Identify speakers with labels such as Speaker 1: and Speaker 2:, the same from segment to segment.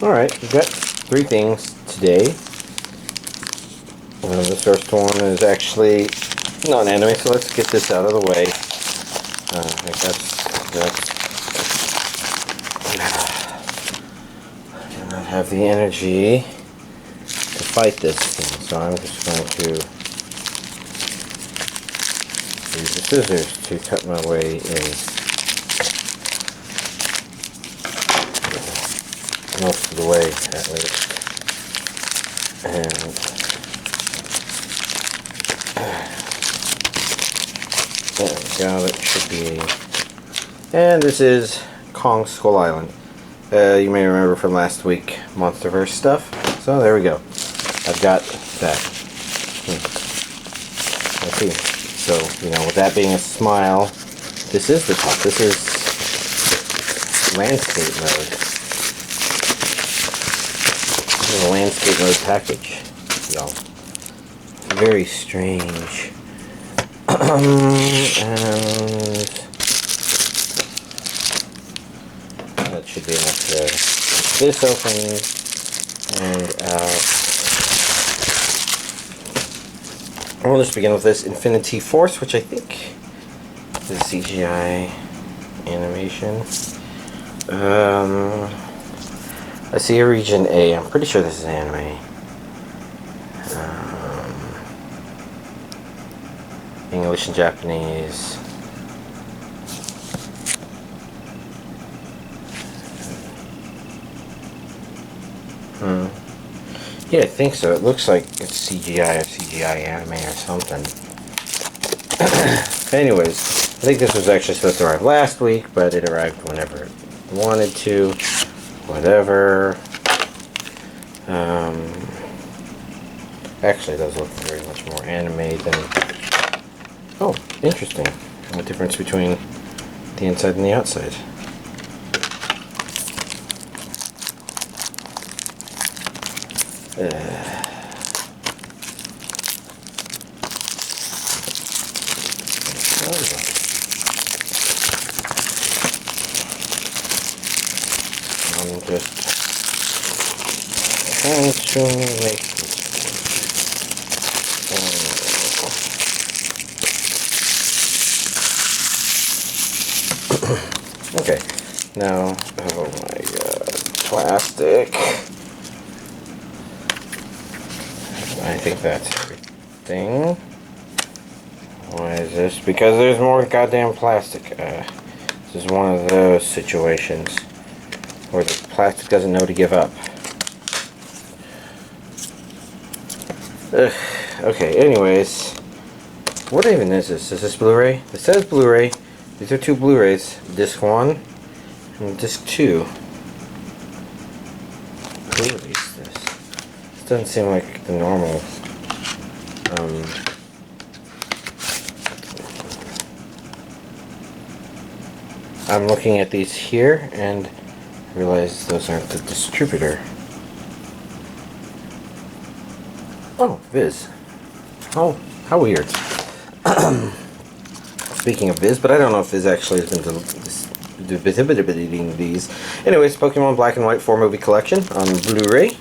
Speaker 1: Alright, we've got three things today. The first one is actually not an anime, so let's get this out of the way. I do not have the energy to fight this thing, so I'm just going to use the scissors to cut my way in. Most of the way, at least. And there we go, that should be. And this is Kong Skull Island. You may remember from last week, Monsterverse stuff. So there we go. I've got that. Let's see. So, you know, with that being a smile, this is the top. This is landscape mode. A landscape mode package, so very strange. And that should be enough there. This opens and out. We'll just begin with this Infini-T Force, which I think is a CGI animation. I see a region A. I'm pretty sure this is anime. English and Japanese. Yeah, I think so. It looks like it's CGI or CGI anime or something. Anyways, I think this was actually supposed to arrive last week, but it arrived whenever it wanted to. Whatever. Actually, it does look very much more anime than. Oh, interesting. The difference between the inside and the outside. I'm just trying to make okay, now, oh my god, plastic. I think that's everything. Why is this? Because there's more goddamn plastic. This is one of those situations where the plastic doesn't know to give up. Ugh. Okay, anyways. What even is this? Is this Blu-ray? It says Blu-ray. These are two Blu-rays. Disc 1 and Disc 2. Who released this? This doesn't seem like the normal. I'm looking at these here and realize those aren't the distributor. Oh, Viz. Oh, how weird. Speaking of Viz, but I don't know if Viz actually has been distributing these. Anyways, Pokeon Black+White 4-movie collection on Blu-ray.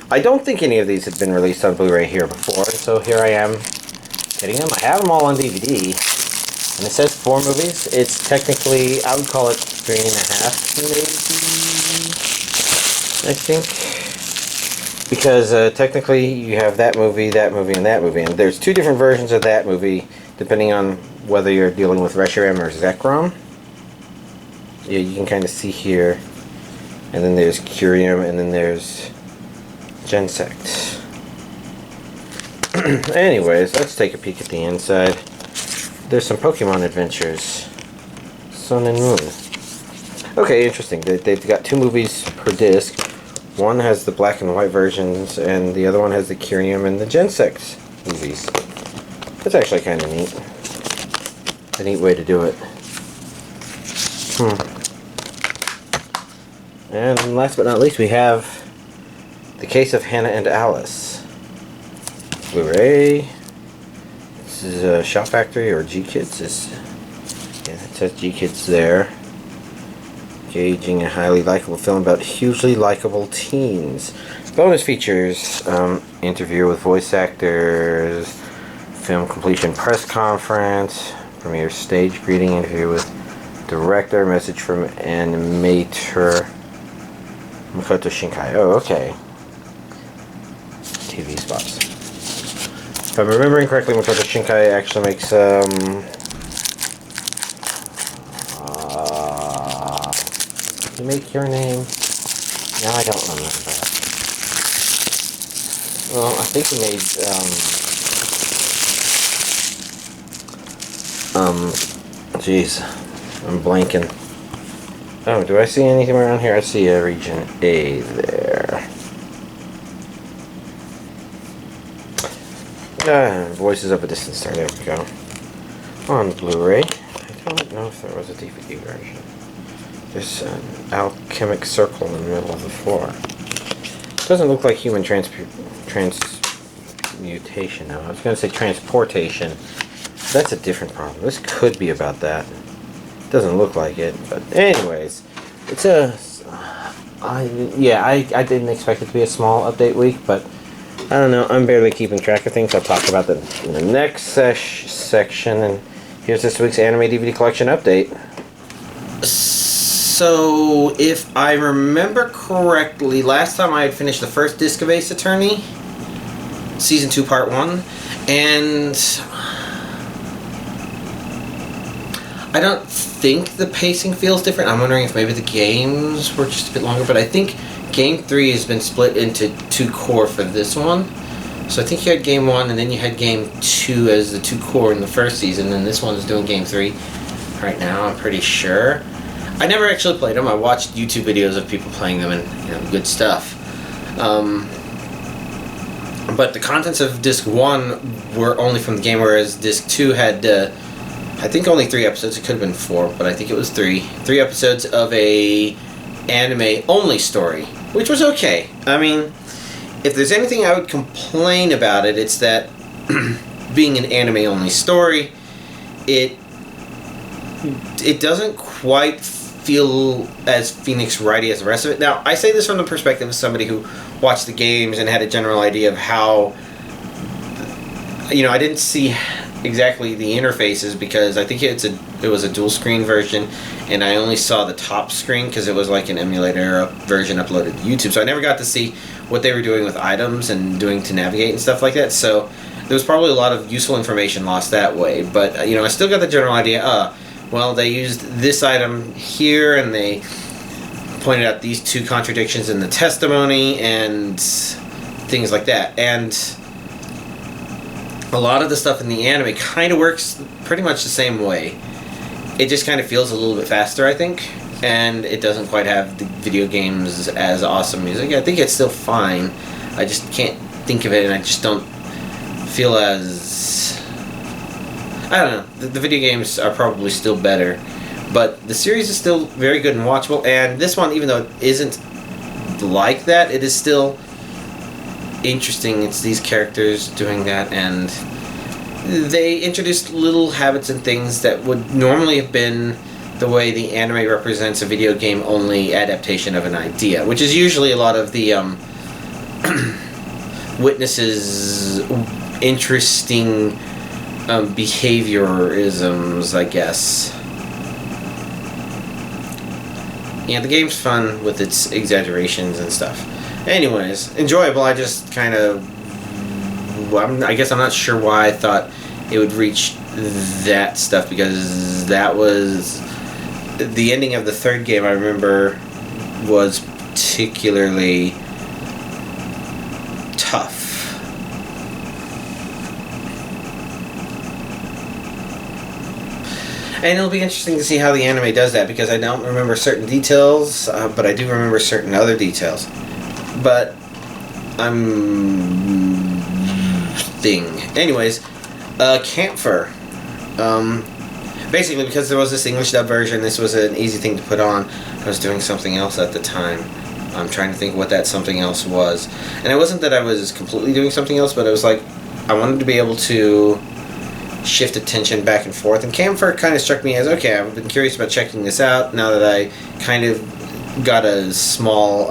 Speaker 1: I don't think any of these had been released on Blu-ray here before, so here I am getting them. I have them all on DVD. And it says 4 movies. It's technically, I would call it 3.5 maybe, I think. Because technically you have that movie, and that movie. And there's 2 different versions of that movie, depending on whether you're dealing with Reshiram or Zekrom. Yeah, you can kind of see here. And then there's Curium, and then there's Gensect. Anyways, let's take a peek at the inside. There's some Pokemon adventures. Sun and Moon. Okay, interesting. They've got 2 movies per disc. One has the black and white versions, and the other one has the Curium and the Gensect movies. That's actually kind of neat. A neat way to do it. And last but not least, we have The Case of Hana and Alice. Blu-ray. This is Shop Factory or G-Kids. Yeah, it says G-Kids there. engaging and highly likable film about hugely likable teens. Bonus features, interview with voice actors, film completion press conference, premiere stage greeting, interview with director, message from animator Makoto Shinkai. Oh, okay. TV spots. If I'm remembering correctly, Makoto Shinkai actually makes you make Your Name? Now I don't remember. Well, I think he made jeez, I'm blanking. Oh, do I see anything around here? I see a region A there. Voices of a Distant Star. There we go. On Blu-ray. I don't know if there was a DVD version. There's an alchemic circle in the middle of the floor. It doesn't look like human transmutation now. I was going to say transportation. That's a different problem. This could be about that. Doesn't look like it, but anyways, it's a. I didn't expect it to be a small update week, but I don't know. I'm barely keeping track of things. I'll talk about that in the next section. And here's this week's anime DVD collection update. So, if I remember correctly, last time I had finished the first disc of Ace Attorney, Season 2, Part 1, and I don't think the pacing feels different. I'm wondering if maybe the games were just a bit longer, but I think Game 3 has been split into 2 core for this one. So I think you had Game 1, and then you had Game 2 as the 2 core in the first season, and this one's doing Game 3 right now, I'm pretty sure. I never actually played them. I watched YouTube videos of people playing them, and good stuff. But the contents of Disc 1 were only from the game, whereas Disc 2 had, I think, only 3 episodes. It could have been 4, but I think it was 3. 3 episodes of a anime-only story, which was okay. I mean, if there's anything I would complain about it, it's that being an anime-only story, it doesn't quite feel as Phoenix Wrighty as the rest of it. Now, I say this from the perspective of somebody who watched the games and had a general idea of how, I didn't see exactly the interfaces because I think it was a dual screen version, and I only saw the top screen because it was like an emulator version uploaded to YouTube, so I never got to see what they were doing with items and doing to navigate and stuff like that. So there was probably a lot of useful information lost that way, but I still got the general idea. Well, they used this item here, and they pointed out these 2 contradictions in the testimony and things like that. And a lot of the stuff in the anime kind of works pretty much the same way. It just kind of feels a little bit faster, I think, and it doesn't quite have the video games as awesome music. I think it's still fine. I just can't think of it, and I just don't feel as... I don't know. The video games are probably still better, but the series is still very good and watchable, and this one, even though it isn't like that, it is still interesting. It's these characters doing that, and they introduced little habits and things that would normally have been the way the anime represents a video game only adaptation of an idea, which is usually a lot of the witnesses' interesting behaviorisms, I guess. Yeah, the game's fun with its exaggerations and stuff. Anyways, enjoyable. I just kind of... I guess I'm not sure why I thought it would reach that stuff, because that was... The ending of the 3rd game, I remember, was particularly tough. And it'll be interesting to see how the anime does that, because I don't remember certain details, but I do remember certain other details. But Anyways, Camphor. Basically, because there was this English dub version, this was an easy thing to put on. I was doing something else at the time. I'm trying to think what that something else was. And it wasn't that I was completely doing something else, but it was like I wanted to be able to shift attention back and forth. And Camphor kind of struck me as, okay, I've been curious about checking this out now that I kind of got a small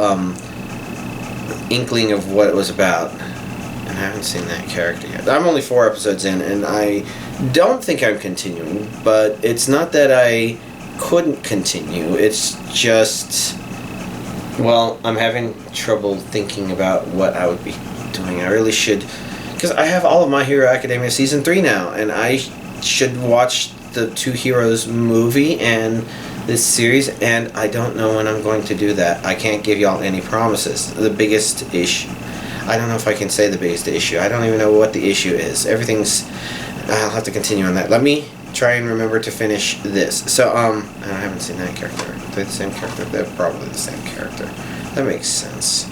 Speaker 1: inkling of what it was about. And I haven't seen that character yet. I'm only 4 episodes in, and I don't think I'm continuing, but it's not that I couldn't continue. It's just, well, I'm having trouble thinking about what I would be doing. I really should, because I have all of My Hero Academia Season 3 now, and I should watch the Two Heroes movie and this series, and I don't know when I'm going to do that. I can't give y'all any promises. The biggest issue, I don't know if I can say the biggest issue. I don't even know what the issue is. I'll have to continue on that. Let me try and remember to finish this. So, I haven't seen that character. Are they the same character? They're probably the same character. That makes sense.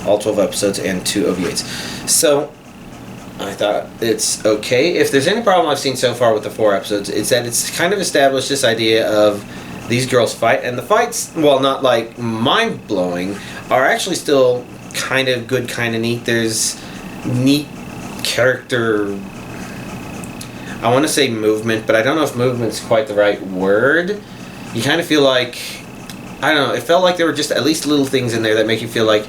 Speaker 1: All 12 episodes and 2 OVAs. So, I thought it's okay. If there's any problem I've seen so far with the 4 episodes, it's that it's kind of established this idea of these girls fight, and the fights, while not like mind-blowing, are actually still kind of good, kind of neat. There's neat character, I want to say movement, but I don't know if movement's quite the right word. You kind of feel like, I don't know, it felt like there were just at least little things in there that make you feel like,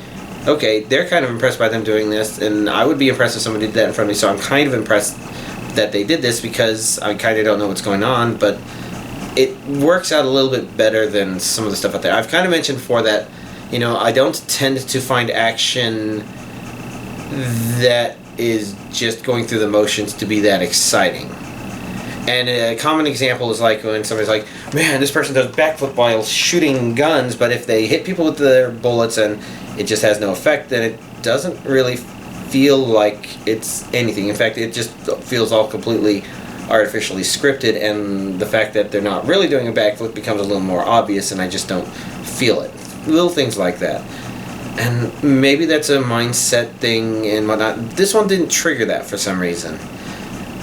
Speaker 1: okay, they're kind of impressed by them doing this, and I would be impressed if somebody did that in front of me, so I'm kind of impressed that they did this because I kind of don't know what's going on, but it works out a little bit better than some of the stuff out there. I've kind of mentioned before that, you know, I don't tend to find action that is just going through the motions to be that exciting. And a common example is like when somebody's like, man, this person does backflip while shooting guns, but if they hit people with their bullets and it just has no effect, then it doesn't really feel like it's anything. In fact, it just feels all completely artificially scripted, and the fact that they're not really doing a backflip becomes a little more obvious, and I just don't feel it. Little things like that. And maybe that's a mindset thing and whatnot. This one didn't trigger that for some reason.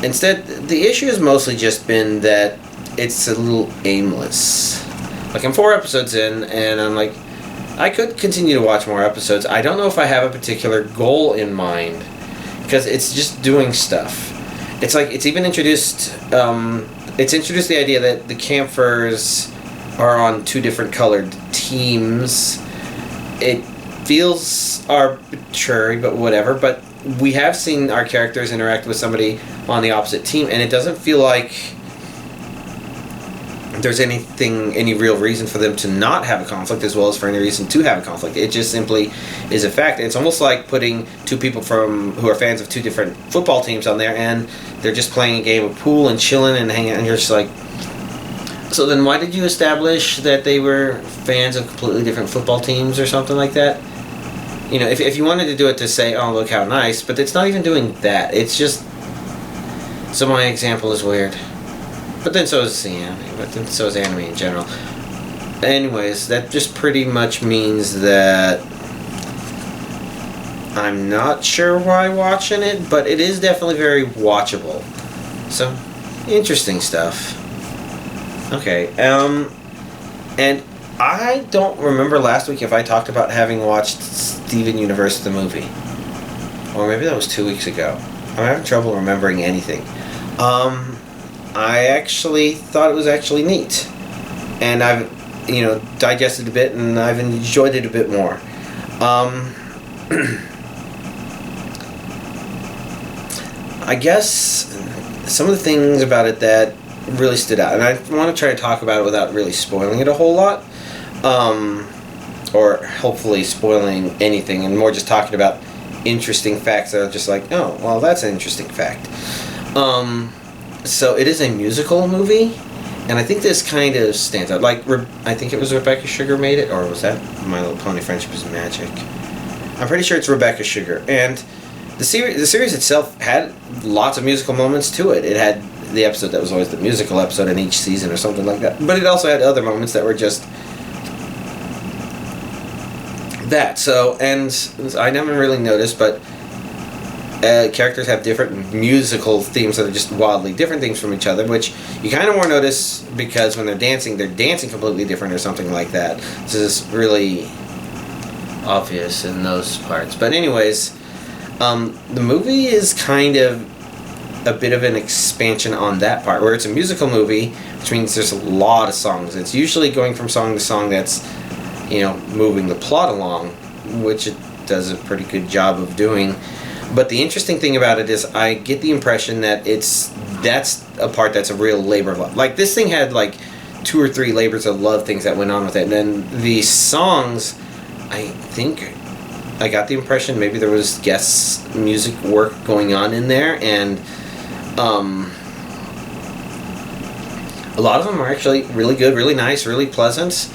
Speaker 1: Instead, the issue has mostly just been that it's a little aimless. Like, I'm 4 episodes in, and I'm like, I could continue to watch more episodes. I don't know if I have a particular goal in mind, because it's just doing stuff. It's like, it's even introduced, it's introduced the idea that the Camphors are on 2 different colored teams. It feels arbitrary, but whatever, but we have seen our characters interact with somebody on the opposite team, and it doesn't feel like there's any real reason for them to not have a conflict, as well as for any reason to have a conflict. It just simply is a fact. It's almost like putting 2 people who are fans of 2 different football teams on there, and they're just playing a game of pool and chilling and hanging out, and you're just like, so then why did you establish that they were fans of completely different football teams or something like that? You know, if you wanted to do it to say, oh, look how nice, but it's not even doing that. It's just, so my example is weird. But then so is the anime, but then so is anime in general. Anyways, that just pretty much means that I'm not sure why watching it, but it is definitely very watchable. So, interesting stuff. Okay, and I don't remember last week if I talked about having watched Steven Universe the movie. Or maybe that was 2 weeks ago. I'm having trouble remembering anything. I actually thought it was actually neat. And I've, you know, digested a bit, and I've enjoyed it a bit more. I guess some of the things about it that really stood out, and I want to try to talk about it without really spoiling it a whole lot, or hopefully spoiling anything, and more just talking about interesting facts that are just like, oh, well, that's an interesting fact. So it is a musical movie, and I think this kind of stands out. Like, I think it was Rebecca Sugar made it, or was that My Little Pony Friendship is Magic? I'm pretty sure it's Rebecca Sugar, and the series itself had lots of musical moments to it. It had the episode that was always the musical episode in each season or something like that. But it also had other moments that were just that. So, and I never really noticed, but characters have different musical themes that are just wildly different things from each other, which you kind of more notice because when they're dancing completely different or something like that. This is really obvious in those parts. But anyways, The movie is kind of a bit of an expansion on that part, where it's a musical movie, which means there's a lot of songs. It's usually going from song to song that's, moving the plot along, which it does a pretty good job of doing. But the interesting thing about it is I get the impression that that's a part that's a real labor of love. Like, this thing had like 2 or 3 labors of love things that went on with it. And then the songs, I think I got the impression maybe there was guest music work going on in there, and a lot of them are actually really good, really nice, really pleasant.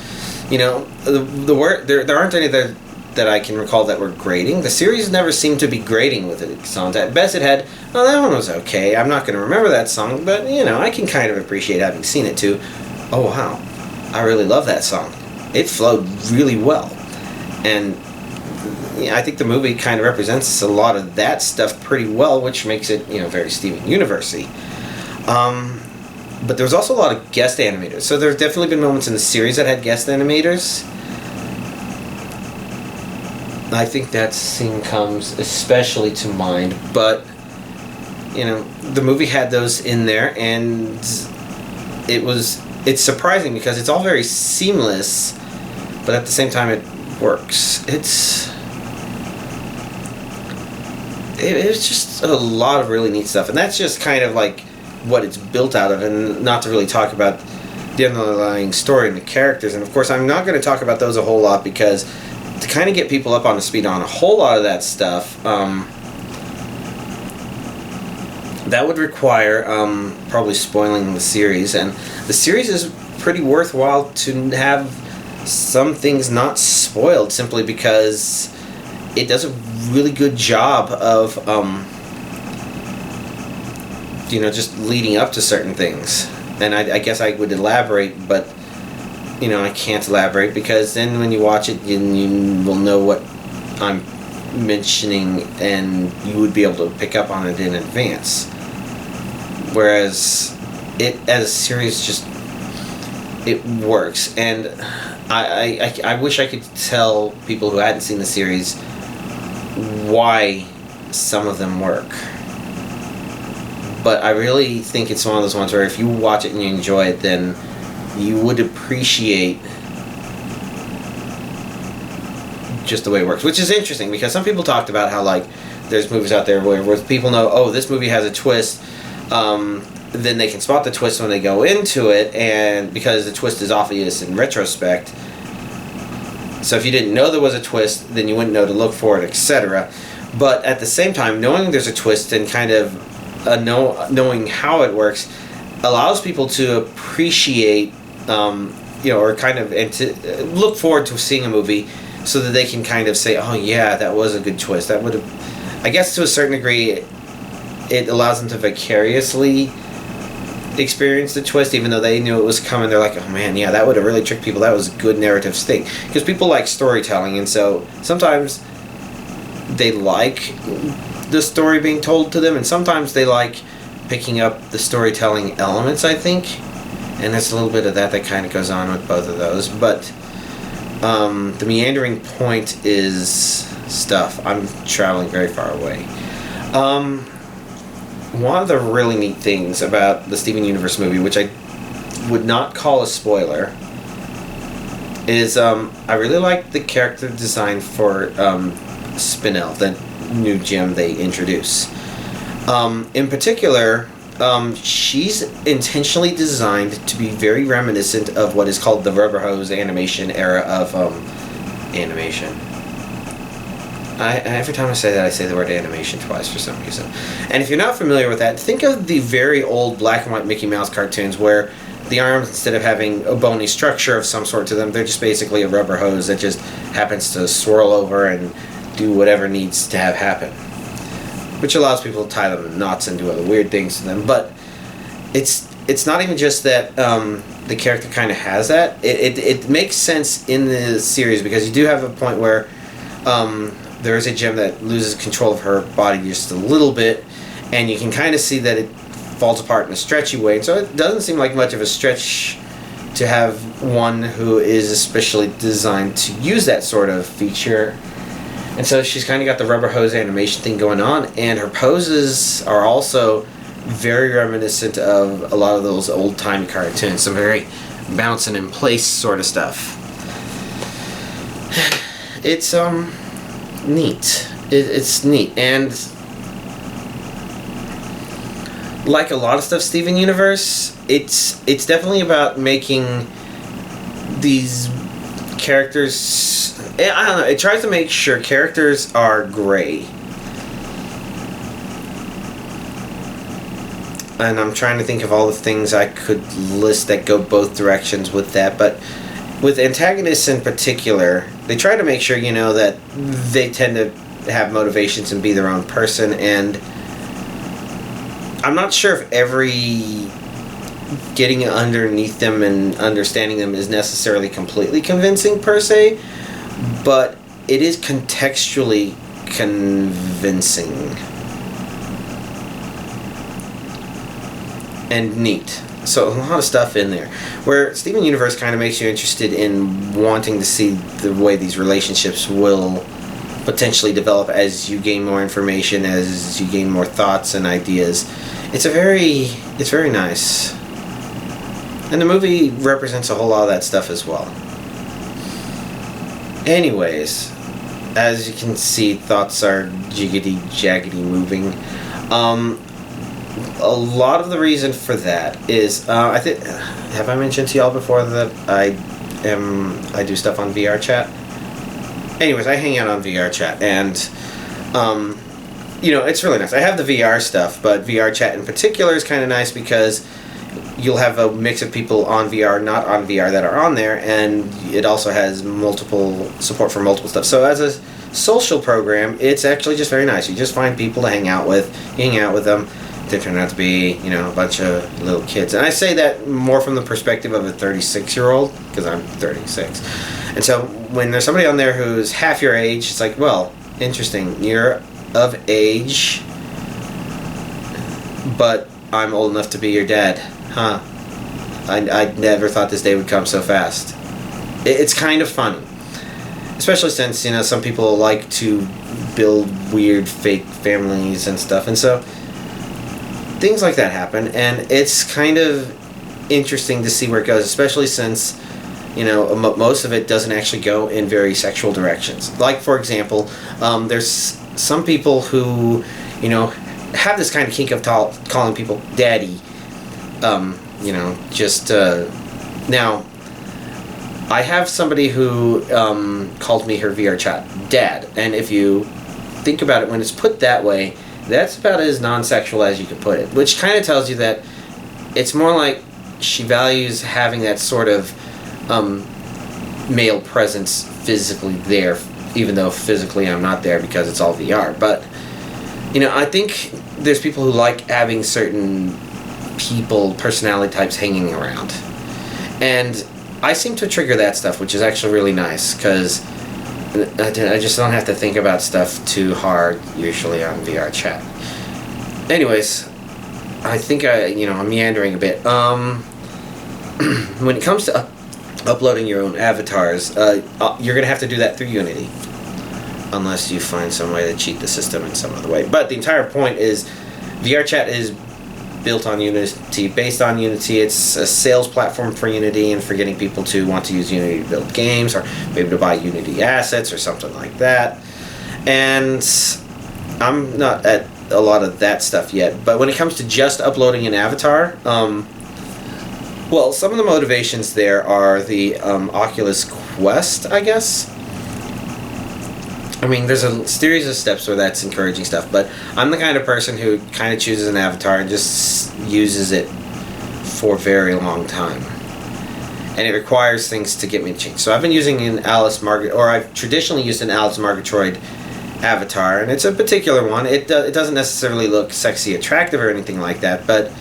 Speaker 1: The word there aren't any that I can recall that were grating. The series never seemed to be grating with it songs. At best, it had, oh, that one was okay. I'm not going to remember that song, but I can kind of appreciate having seen it too. Oh wow, I really love that song. It flowed really well, and I think the movie kind of represents a lot of that stuff pretty well, which makes it very Steven Universe-y. But there was also a lot of guest animators. So there's definitely been moments in the series that had guest animators. I think that scene comes especially to mind, but the movie had those in there, and it's surprising because it's all very seamless, but at the same time it works. It's just a lot of really neat stuff, and that's just kind of like what it's built out of, and not to really talk about the underlying story and the characters. And of course, I'm not going to talk about those a whole lot, because to kind of get people up on the speed on a whole lot of that stuff, that would require probably spoiling the series, and the series is pretty worthwhile to have some things not spoiled, simply because it does a really good job of just leading up to certain things. And I guess I would elaborate, but I can't elaborate, because then when you watch it, you will know what I'm mentioning, and you would be able to pick up on it in advance. Whereas it, as a series, just it works. And I wish I could tell people who hadn't seen the series why some of them work. But I really think it's one of those ones where if you watch it and you enjoy it, then you would appreciate just the way it works. Which is interesting, because some people talked about how, like, there's movies out there where people know, oh, this movie has a twist, then they can spot the twist when they go into it, and because the twist is obvious in retrospect. So if you didn't know there was a twist, then you wouldn't know to look for it, etc. But at the same time, knowing there's a twist and kind of knowing how it works allows people to appreciate, or kind of, and to look forward to seeing a movie, so that they can kind of say, oh yeah, that was a good twist. That would have, I guess to a certain degree, it allows them to vicariously experience the twist, even though they knew it was coming. They're like, oh man, yeah, that would have really tricked people. That was a good narrative thing. Because people like storytelling, and so sometimes they like the story being told to them, and sometimes they like picking up the storytelling elements, I think. And there's a little bit of that kind of goes on with both of those. But the meandering point is stuff. I'm traveling very far away. One of the really neat things about the Steven Universe movie, which I would not call a spoiler, is I really like the character design for Spinel, the new gem they introduce. In particular, she's intentionally designed to be very reminiscent of what is called the rubber hose animation era of animation. Every time I say that, I say the word animation twice for some reason. And if you're not familiar with that, think of the very old black and white Mickey Mouse cartoons where the arms, instead of having a bony structure of some sort to them, they're just basically a rubber hose that just happens to swirl over and do whatever needs to have happen. Which allows people to tie them in knots and do other weird things to them. But it's not even just that the character kind of has that. It makes sense in the series, because you do have a point where there is a gem that loses control of her body just a little bit, and you can kind of see that it falls apart in a stretchy way. So it doesn't seem like much of a stretch to have one who is especially designed to use that sort of feature. And so she's kind of got the rubber hose animation thing going on, and her poses are also very reminiscent of a lot of those old-timey cartoons, some very bouncing in place sort of stuff. It's neat. It's neat, and like a lot of stuff Steven Universe, it's definitely about making these characters, I don't know, it tries to make sure characters are gray. And I'm trying to think of all the things I could list that go both directions with that, but with antagonists in particular, they try to make sure, you know, that they tend to have motivations and be their own person, and I'm not sure if every getting underneath them and understanding them is necessarily completely convincing per se, but it is contextually convincing and neat. So a lot of stuff in there where Steven Universe kind of makes you interested in wanting to see the way these relationships will potentially develop as you gain more information, as you gain more thoughts and ideas. It's very nice. And the movie represents a whole lot of that stuff as well. Anyways, as you can see, thoughts are jiggity-jaggedy moving. A lot of the reason for that is, I think, have I mentioned to y'all before that I do stuff on VR chat? Anyways, I hang out on VR chat, and you know, it's really nice. I have the VR stuff, but VR chat in particular is kind of nice because you'll have a mix of people on VR, not on VR, that are on there, and it also has multiple support for multiple stuff. So as a social program, it's actually just very nice. You just find people to hang out with them. They turn out to be, you know, a bunch of little kids. And I say that more from the perspective of a 36-year-old, because I'm 36. And so when there's somebody on there who's half your age, it's like, well, interesting. You're of age, but I'm old enough to be your dad. Huh. I never thought this day would come so fast. It's kind of funny. Especially since, you know, some people like to build weird fake families and stuff. And so things like that happen, and it's kind of interesting to see where it goes, especially since, you know, most of it doesn't actually go in very sexual directions. Like, for example, there's some people who, you know, have this kind of kink of calling people daddy. You know, just now, I have somebody who called me her VR chat dad, and if you think about it, when it's put that way, that's about as non-sexual as you could put it, which kind of tells you that it's more like she values having that sort of male presence physically there, even though physically I'm not there because it's all VR. But, you know, I think there's people who like having certain people, personality types hanging around. And I seem to trigger that stuff, which is actually really nice, because I just don't have to think about stuff too hard usually on VR chat. Anyways, I think I'm meandering a bit. When it comes to uploading your own avatars, you're gonna have to do that through Unity, unless you find some way to cheat the system in some other way. But the entire point is, VR chat is built on Unity, based on Unity. It's a sales platform for Unity and for getting people to want to use Unity to build games, or maybe to buy Unity assets or something like that. And I'm not at a lot of that stuff yet, but when it comes to just uploading an avatar, well, some of the motivations there are the Oculus Quest, I guess. I mean, there's a series of steps where that's encouraging stuff, but I'm the kind of person who kind of chooses an avatar and just uses it for a very long time. And it requires things to get me to change. So I've been using I've traditionally used an Alice Margatroyd avatar, and it's a particular one. It doesn't necessarily look sexy attractive or anything like that, but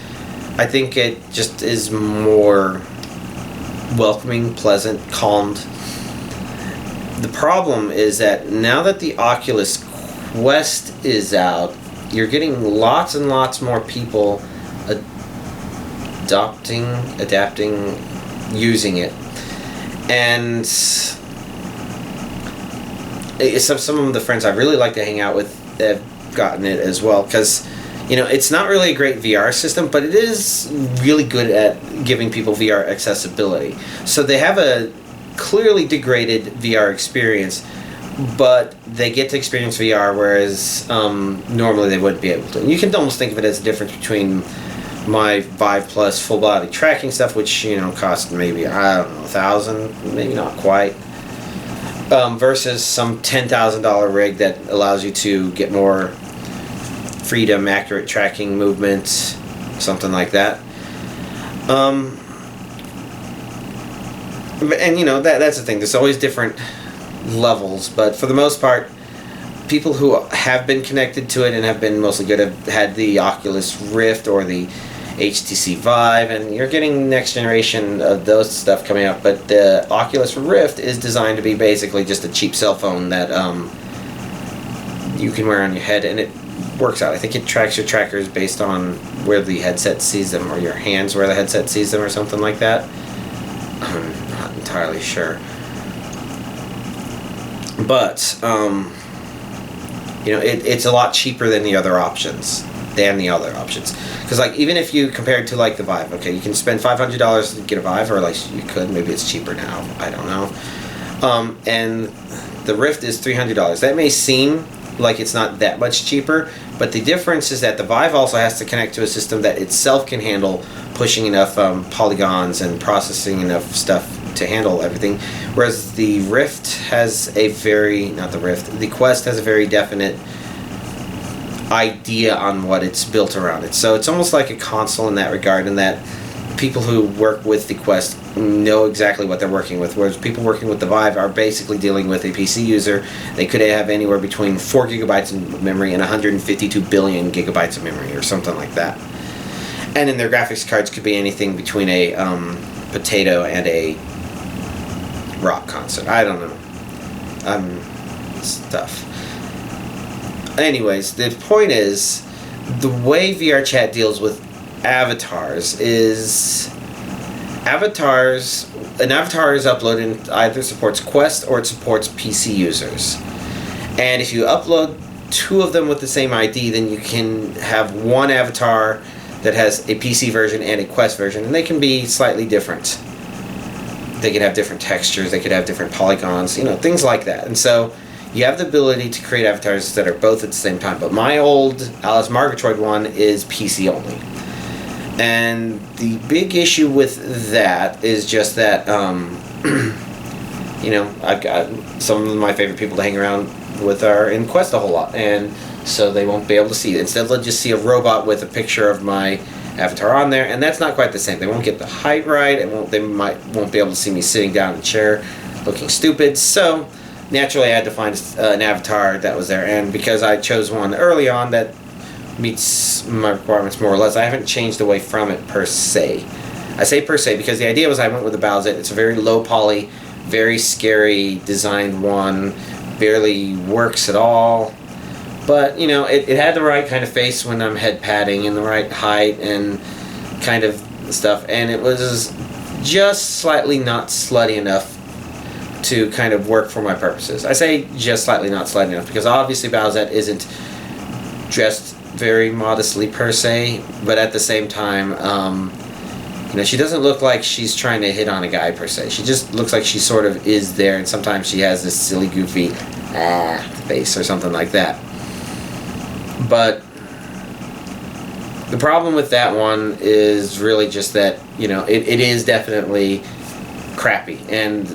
Speaker 1: I think it just is more welcoming, pleasant, calmed. The problem is that now that the Oculus Quest is out, you're getting lots and lots more people adapting, using it. And some of the friends I really like to hang out with have gotten it as well, because it's not really a great VR system, but it is really good at giving people VR accessibility. So they have a clearly degraded VR experience, but they get to experience VR, whereas normally they wouldn't be able to. And you can almost think of it as a difference between my Vive Plus full body tracking stuff, which cost maybe, I don't know, $1,000, maybe not quite, versus some $10,000 rig that allows you to get more freedom, accurate tracking movements, something like that. And that's the thing. There's always different levels, but for the most part, people who have been connected to it and have been mostly good have had the Oculus Rift or the HTC Vive, and you're getting next generation of those stuff coming up. But the Oculus Rift is designed to be basically just a cheap cell phone that you can wear on your head, and it works out. I think it tracks your trackers based on where the headset sees them, or your hands where the headset sees them, or something like that. I'm not entirely sure. But it's a lot cheaper than the other options. Because even if you compare it to like the Vive, okay, you can spend $500 to get a Vive, or like you could, maybe it's cheaper now, I don't know. And the Rift is $300. That may seem like it's not that much cheaper, but the difference is that the Vive also has to connect to a system that itself can handle pushing enough polygons and processing enough stuff to handle everything, whereas the Rift has the Quest has a very definite idea on what it's built around it. So it's almost like a console in that regard, in that people who work with the Quest know exactly what they're working with, whereas people working with the Vive are basically dealing with a PC user. They could have anywhere between 4 gigabytes of memory and 152 billion gigabytes of memory, or something like that. And then their graphics cards could be anything between a potato and a rock concert. I don't know. Stuff. Anyways, the point is, the way VR chat deals with avatars is an avatar is uploaded and either supports Quest or it supports PC users. And if you upload 2 of them with the same ID, then you can have one avatar that has a PC version and a Quest version, and they can be slightly different. They could have different textures, they could have different polygons, things like that. And so you have the ability to create avatars that are both at the same time. But my old Alice Margatroyd one is PC only. And the big issue with that is just that, I've got some of my favorite people to hang around with are in Quest a whole lot, and so they won't be able to see it. Instead, they'll just see a robot with a picture of my avatar on there, and that's not quite the same. They won't get the height right, and won't be able to see me sitting down in a chair looking stupid. So naturally, I had to find an avatar that was there, and because I chose one early on that meets my requirements more or less, I haven't changed away from it per se. I say per se because the idea was I went with the Bowsette. It's a very low poly, very scary designed one, barely works at all. But, it had the right kind of face when I'm head padding, and the right height and kind of stuff, and it was just slightly not slutty enough to kind of work for my purposes. I say just slightly not slutty enough because obviously Bowsette isn't dressed very modestly per se, but at the same time, she doesn't look like she's trying to hit on a guy per se. She just looks like she sort of is there, and sometimes she has this silly, goofy face or something like that. But the problem with that one is really just that, it is definitely crappy. And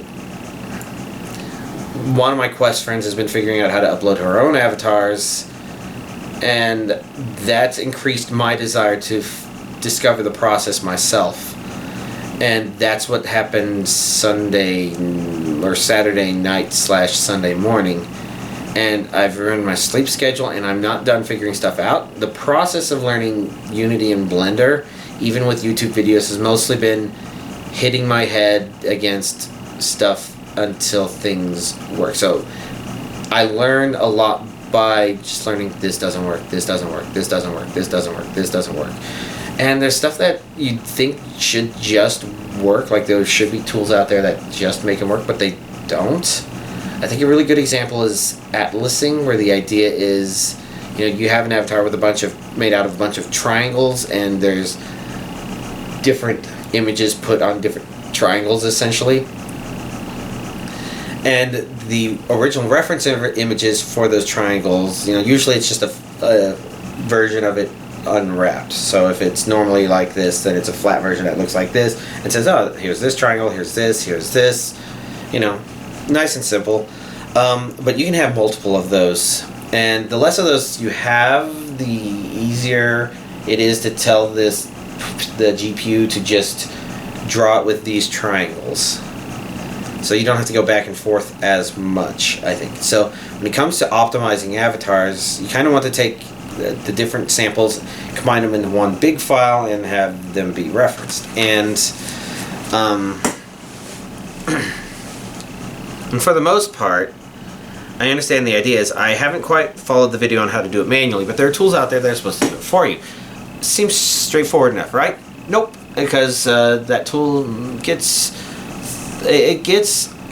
Speaker 1: one of my Quest friends has been figuring out how to upload her own avatars, and that's increased my desire to discover the process myself. And that's what happened Sunday or Saturday night / Sunday morning. And I've ruined my sleep schedule, and I'm not done figuring stuff out. The process of learning Unity and Blender, even with YouTube videos, has mostly been hitting my head against stuff until things work. So I learned a lot by just learning this doesn't work, this doesn't work, this doesn't work, this doesn't work, this doesn't work. And there's stuff that you'd think should just work, like there should be tools out there that just make them work, but they don't. I think a really good example is atlasing, where the idea is, you have an avatar with made out of a bunch of triangles, and there's different images put on different triangles, essentially. And the original reference images for those triangles, usually it's just a version of it unwrapped. So if it's normally like this, then it's a flat version that looks like this and says, oh, here's this triangle, here's this, nice and simple. But you can have multiple of those, and the less of those you have, the easier it is to tell the GPU to just draw it with these triangles. So you don't have to go back and forth as much, I think. So when it comes to optimizing avatars, you kind of want to take the different samples, combine them into one big file, and have them be referenced. And and for the most part, I understand the idea is I haven't quite followed the video on how to do it manually, but there are tools out there that are supposed to do it for you. Seems straightforward enough, right? Nope, because that tool gets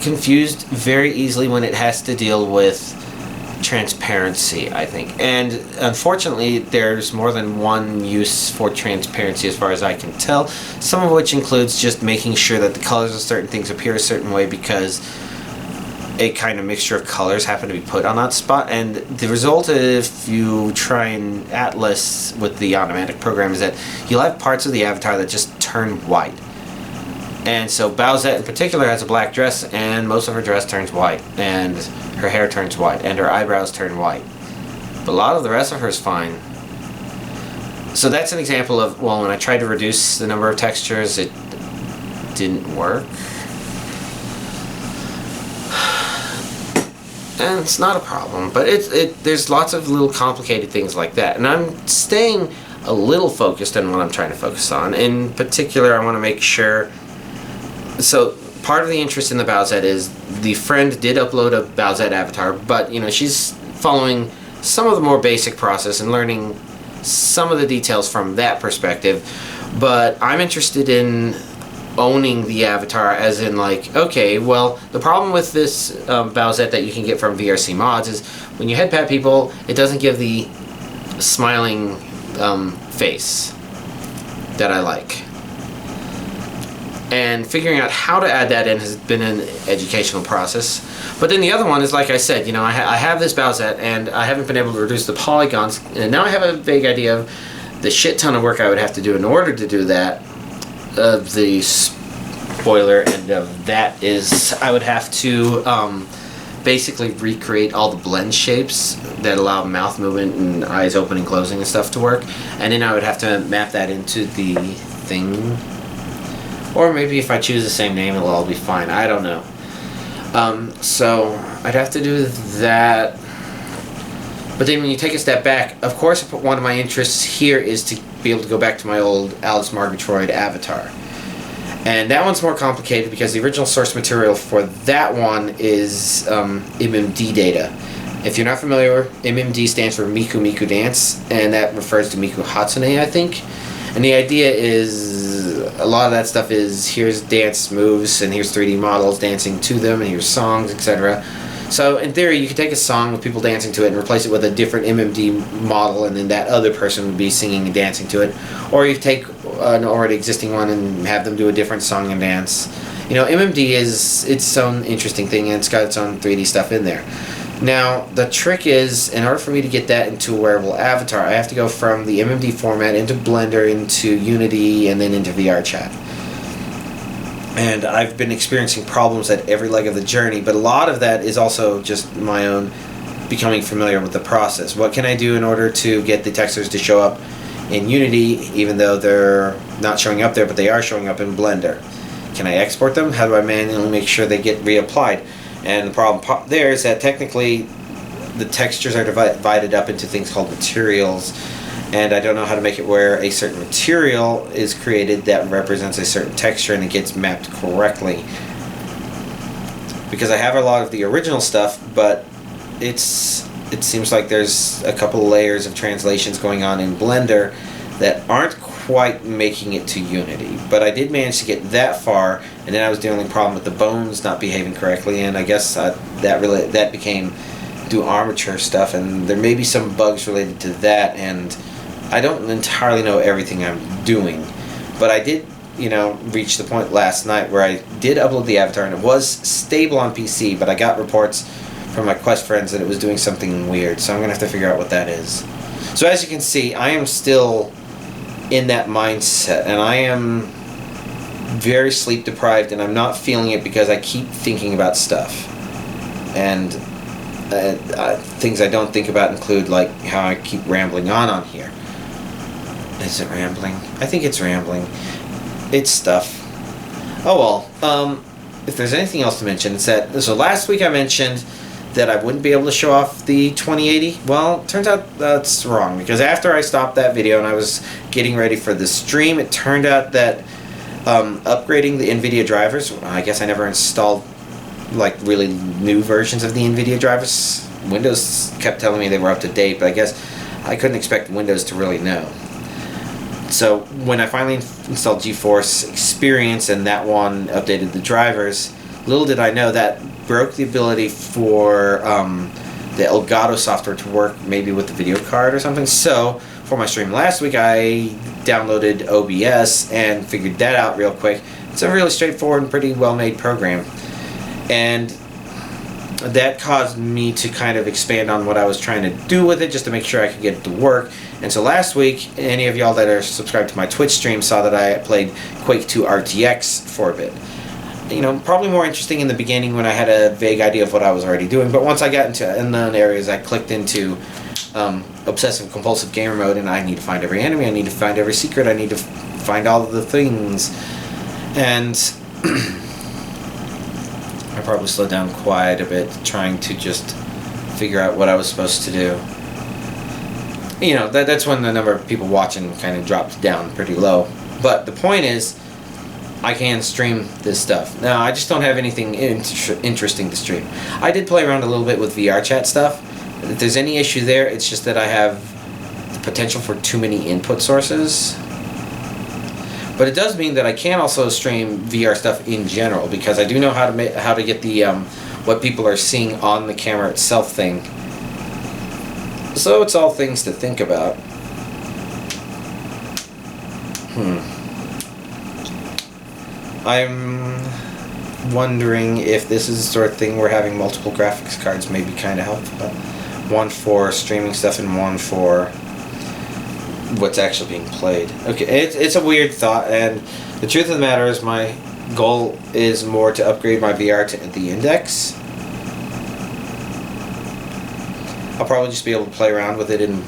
Speaker 1: confused very easily when it has to deal with transparency, I think. And unfortunately, there's more than one use for transparency as far as I can tell, some of which includes just making sure that the colors of certain things appear a certain way because a kind of mixture of colors happen to be put on that spot. And the result, if you try and atlas with the automatic program, is that you'll have parts of the avatar that just turn white. And so Bowsette in particular has a black dress, and most of her dress turns white, and her hair turns white, and her eyebrows turn white. But a lot of the rest of her is fine. So that's an example of, well, when I tried to reduce the number of textures, it didn't work. And it's not a problem, but there's lots of little complicated things like that. And I'm staying a little focused on what I'm trying to focus on. In particular, I want to make sure. So part of the interest in the Bowsette is the friend did upload a Bowsette avatar, but she's following some of the more basic process and learning some of the details from that perspective. But I'm interested in owning the avatar, as in like, okay, well, the problem with this Bowsette that you can get from VRC mods is when you head pat people, it doesn't give the smiling face that I like. And figuring out how to add that in has been an educational process. But then the other one is, like I said, I have this Bowsette and I haven't been able to reduce the polygons, and now I have a vague idea of the shit ton of work I would have to do in order to do that. The spoiler end of that is I would have to basically recreate all the blend shapes that allow mouth movement and eyes open and closing and stuff to work, and then I would have to map that into the thing. Or maybe if I choose the same name, it'll all be fine. I don't know. So I'd have to do that. But then when you take a step back, of course, one of my interests here is to be able to go back to my old Alice Margatroyd avatar. And that one's more complicated because the original source material for that one is MMD data. If you're not familiar, MMD stands for Miku Miku Dance, and that refers to Miku Hatsune, I think. And the idea is, a lot of that stuff is, here's dance moves, and here's 3D models dancing to them, and here's songs, etc. So in theory, you could take a song with people dancing to it and replace it with a different MMD model, and then that other person would be singing and dancing to it. Or you take an already existing one and have them do a different song and dance. MMD is its own interesting thing, and it's got its own 3D stuff in there. Now, the trick is, in order for me to get that into a wearable avatar, I have to go from the MMD format into Blender, into Unity, and then into VRChat. And I've been experiencing problems at every leg of the journey, but a lot of that is also just my own becoming familiar with the process. What can I do in order to get the textures to show up in Unity, even though they're not showing up there, but they are showing up in Blender? Can I export them? How do I manually make sure they get reapplied? And the problem there is that technically the textures are divided up into things called materials, and I don't know how to make it where a certain material is created that represents a certain texture and it gets mapped correctly. Because I have a lot of the original stuff, but it seems like there's a couple layers of translations going on in Blender that aren't quite making it to Unity, but I did manage to get that far, and then I was dealing with the problem with the bones not behaving correctly, and I guess that became do armature stuff, and there may be some bugs related to that, and I don't entirely know everything I'm doing, but I did, you know, reach the point last night where I did upload the avatar, and it was stable on PC, but I got reports from my Quest friends that it was doing something weird, so I'm going to have to figure out what that is. So as you can see, I am still in that mindset, and I am very sleep deprived, and I'm not feeling it because I keep thinking about stuff. And things I don't think about include, like, how I keep rambling on here. Is it rambling? I think it's rambling. It's stuff. Oh well, if there's anything else to mention, it's that, so last week I mentioned that I wouldn't be able to show off the 2080. Well, turns out that's wrong, because after I stopped that video and I was getting ready for the stream, it turned out that upgrading the NVIDIA drivers, I guess I never installed like really new versions of the NVIDIA drivers. Windows kept telling me they were up to date, but I guess I couldn't expect Windows to really know. So when I finally installed GeForce Experience and that one updated the drivers, little did I know that broke the ability for the Elgato software to work maybe with the video card or something. So for my stream last week, I downloaded OBS and figured that out real quick. It's a really straightforward and pretty well-made program, and that caused me to kind of expand on what I was trying to do with it, just to make sure I could get it to work. And so last week, any of y'all that are subscribed to my Twitch stream saw that I played Quake 2 RTX for a bit. You know, probably more interesting in the beginning when I had a vague idea of what I was already doing, but once I got into unknown areas, I clicked into obsessive compulsive gamer mode, and I need to find every enemy, I need to find every secret, I need to find all of the things. And I probably slowed down quite a bit, trying to just figure out what I was supposed to do. You know, that's when the number of people watching kind of drops down pretty low. But the point is, I can stream this stuff. Now, I just don't have anything interesting to stream. I did play around a little bit with VR chat stuff. If there's any issue there, it's just that I have the potential for too many input sources. But it does mean that I can also stream VR stuff in general, because I do know how to get the what people are seeing on the camera itself thing. So it's all things to think about. I'm wondering if this is the sort of thing where having multiple graphics cards may be kind of helpful. One for streaming stuff and one for what's actually being played. Okay, it's a weird thought, and the truth of the matter is my goal is more to upgrade my VR to the Index. I'll probably just be able to play around with it in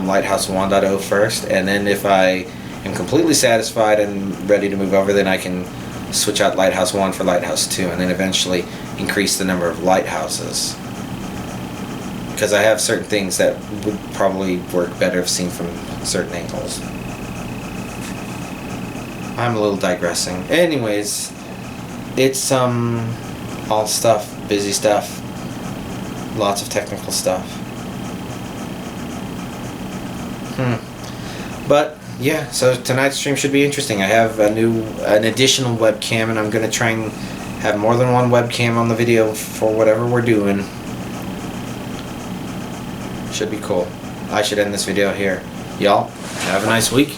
Speaker 1: Lighthouse 1.0 first, and then if I am completely satisfied and ready to move over, then I can switch out Lighthouse 1 for Lighthouse 2, and then eventually increase the number of lighthouses. Because I have certain things that would probably work better if seen from certain angles. I'm a little digressing. Anyways, it's all stuff, busy stuff, lots of technical stuff. But yeah, so tonight's stream should be interesting. I have an additional webcam, and I'm gonna try and have more than one webcam on the video for whatever we're doing. Should be cool. I should end this video here. Y'all, have a nice week.